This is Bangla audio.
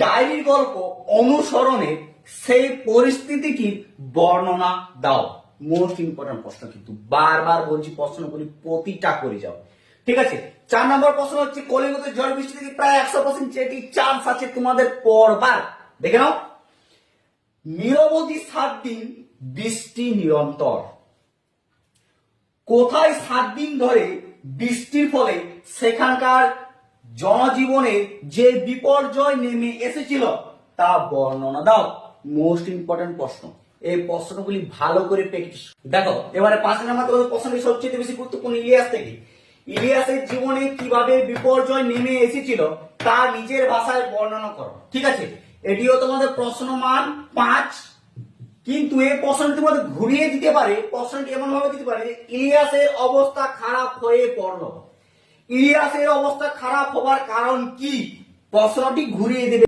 ডায়েরির গল্প অনুসরণে সেই পরিস্থিতিটির বর্ণনা দাও। মোস্ট ইম্পর্টেন্ট প্রশ্ন, কিন্তু বারবার বলছি প্রশ্নগুলি প্রতিটা করে যাও, ঠিক আছে। 4 নম্বর প্রশ্ন হচ্ছে কলিঙ্গতে ঝড় বৃষ্টি থেকে প্রায় 100% যেটি চান্স আছে তোমাদের পড়বার, দেখে নাও। নিরবধি 7 দিন বৃষ্টি নিরন্তর। কোথায় 7 দিন ধরে বৃষ্টির ফলে সেখানকার জনজীবনে যে বিপর্যয় নেমে এসেছিল তা বর্ণনা দাও। মোস্ট ইম্পর্টেন্ট প্রশ্ন, এই প্রশ্নগুলি ভালো করে প্র্যাকটিস। দেখো এবারে 5 নম্বর প্রশ্নটি সবচেয়ে বেশি গুরুত্বপূর্ণ। ইলিয়াস থেকে, ইলিয়াসের জীবনে কিভাবে বিপর্যয় নেমে এসেছিল তা নিজের ভাষায় বর্ণনা করো, ঠিক আছে। এটিও তোমাদের প্রশ্ন মান 5, কিন্তু এই প্রশ্নটি তোমাদের ঘুরিয়ে দিতে পারে। প্রশ্নটি এমন ভাবে দিতে পারে যে ইলিয়াসের অবস্থা খারাপ হয়ে পড়লো। ইলিয়াসের অবস্থা খারাপ হবার কারণ কি, প্রশ্নটি ঘুরিয়ে দেবে।